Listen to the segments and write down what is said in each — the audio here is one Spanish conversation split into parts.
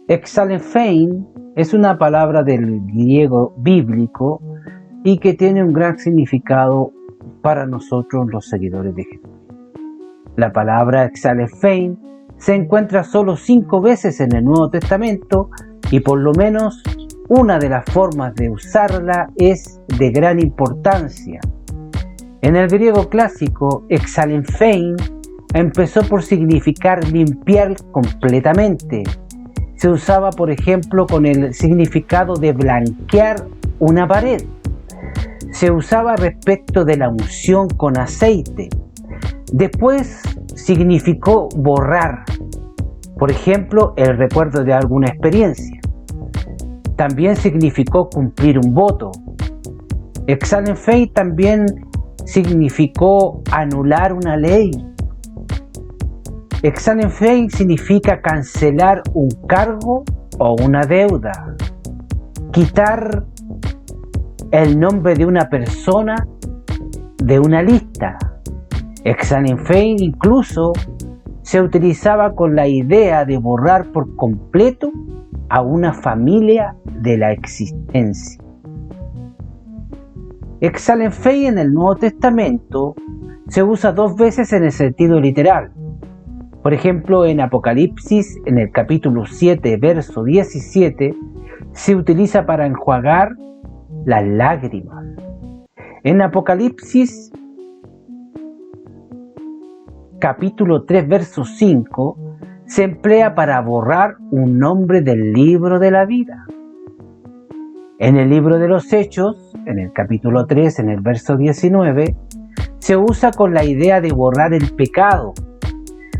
Exalephein es una palabra del griego bíblico y que tiene un gran significado para nosotros los seguidores de Jesús. La palabra Exalephein se encuentra solo 5 veces en el Nuevo Testamento y por lo menos una de las formas de usarla es de gran importancia. En el griego clásico, Exalephein empezó por significar limpiar completamente. Se usaba, por ejemplo, con el significado de blanquear una pared. Se usaba respecto de la unción con aceite. Después significó borrar, por ejemplo, el recuerdo de alguna experiencia. También significó cumplir un voto. Exalephein también significó anular una ley. Exalephein significa cancelar un cargo o una deuda, quitar el nombre de una persona de una lista. Exalephein incluso se utilizaba con la idea de borrar por completo a una familia de la existencia. Exalephein en el Nuevo Testamento se usa 2 veces en el sentido literal. Por ejemplo, en Apocalipsis, en el capítulo 7, verso 17, se utiliza para enjuagar las lágrimas. En Apocalipsis, capítulo 3, verso 5, se emplea para borrar un nombre del libro de la vida. En el libro de los Hechos, en el capítulo 3, en el verso 19, se usa con la idea de borrar el pecado.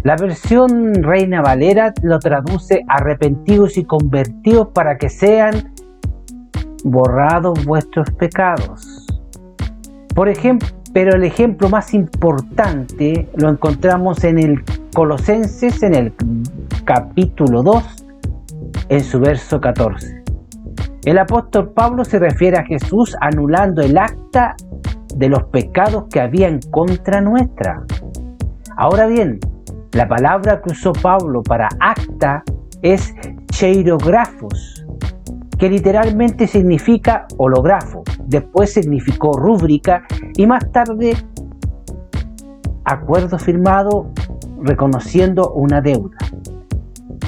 La versión Reina Valera lo traduce arrepentidos y convertidos para que sean borrados vuestros pecados. Por ejemplo, pero el ejemplo más importante lo encontramos en el Colosenses, en el capítulo 2, en su verso 14. El apóstol Pablo se refiere a Jesús anulando el acta de los pecados que había en contra nuestra. Ahora bien, la palabra que usó Pablo para acta es cheirografos, que literalmente significa holografo, después significó rúbrica y más tarde acuerdo firmado reconociendo una deuda.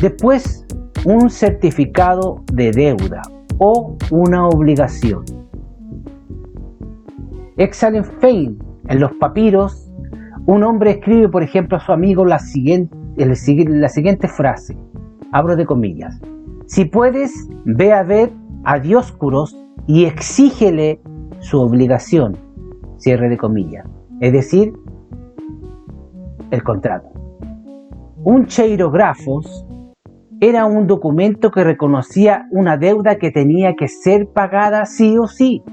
Después un certificado de deuda o una obligación. Exalephein en los papiros, un hombre escribe, por ejemplo, a su amigo la siguiente frase, abro de comillas: si puedes, ve a ver a Dioscuros y exígele su obligación, cierre de comillas, es decir, el contrato. Un cheirografos era un documento que reconocía una deuda que tenía que ser pagada sí o sí.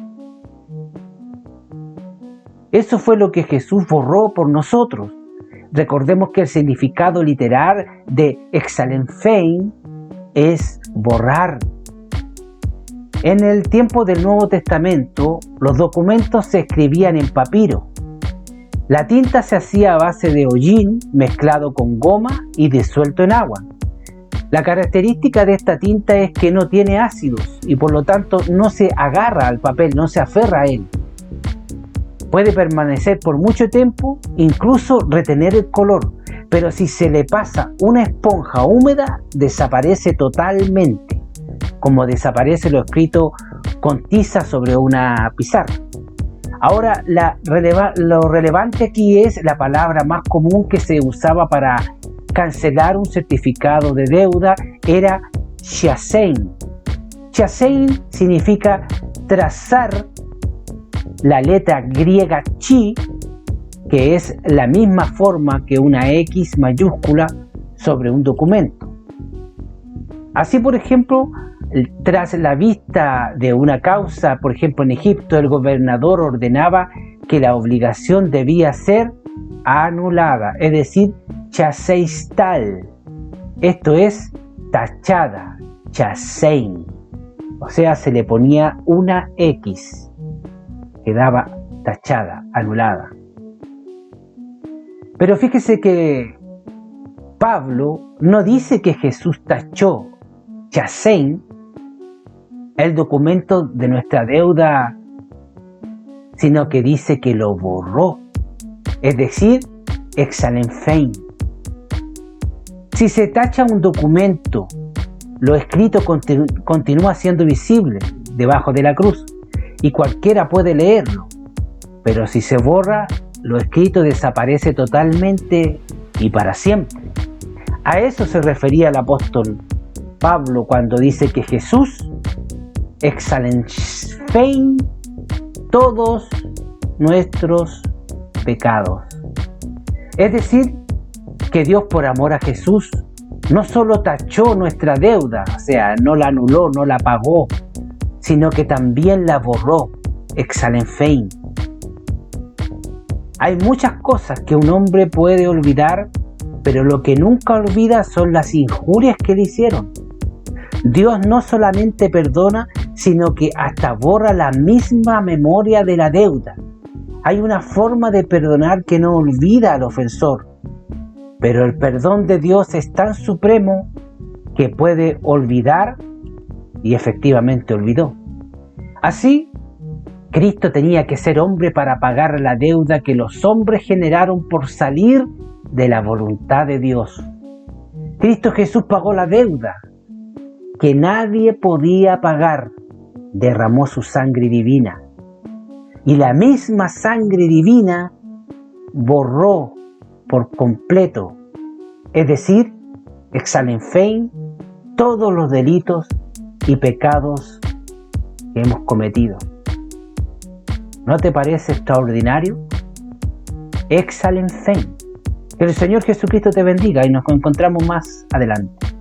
Eso fue lo que Jesús borró por nosotros. Recordemos que el significado literal de Exalephein es borrar. En el tiempo del Nuevo Testamento, los documentos se escribían en papiro. La tinta se hacía a base de hollín mezclado con goma y disuelto en agua. La característica de esta tinta es que no tiene ácidos y por lo tanto no se agarra al papel, no se aferra a él. Puede permanecer por mucho tiempo, incluso retener el color, pero si se le pasa una esponja húmeda, desaparece totalmente, como desaparece lo escrito con tiza sobre una pizarra. Ahora, lo relevante aquí es la palabra más común que se usaba para cancelar un certificado de deuda, era chasein. Chasein significa trazar la letra griega chi, que es la misma forma que una X mayúscula sobre un documento. Así, por ejemplo, tras la vista de una causa, por ejemplo en Egipto, el gobernador ordenaba que la obligación debía ser anulada, es decir, chaseistal. Esto es tachada, chasein. O sea, se le ponía una X. Quedaba tachada, anulada. Pero fíjese que Pablo no dice que Jesús tachó, chasein, el documento de nuestra deuda, sino que dice que lo borró, es decir, exalenfein. Si se tacha un documento, lo escrito continúa siendo visible debajo de la cruz y cualquiera puede leerlo, pero si se borra, lo escrito desaparece totalmente y para siempre. A eso se refería el apóstol Pablo cuando dice que Jesús exalenfein todos nuestros pecados. Es decir, que Dios por amor a Jesús no solo tachó nuestra deuda, o sea, no la anuló, no la pagó, sino que también la borró, exalenfein. Hay muchas cosas que un hombre puede olvidar, pero lo que nunca olvida son las injurias que le hicieron. Dios no solamente perdona, sino que hasta borra la misma memoria de la deuda. Hay una forma de perdonar que no olvida al ofensor, pero el perdón de Dios es tan supremo que puede olvidar y efectivamente olvidó. Así, Cristo tenía que ser hombre para pagar la deuda que los hombres generaron por salir de la voluntad de Dios. Cristo Jesús pagó la deuda que nadie podía pagar, derramó su sangre divina. Y la misma sangre divina borró por completo, es decir, exalenfein, todos los delitos y pecados que hemos cometido. ¿No te parece extraordinario? Exalenfein. Que el Señor Jesucristo te bendiga y nos encontramos más adelante.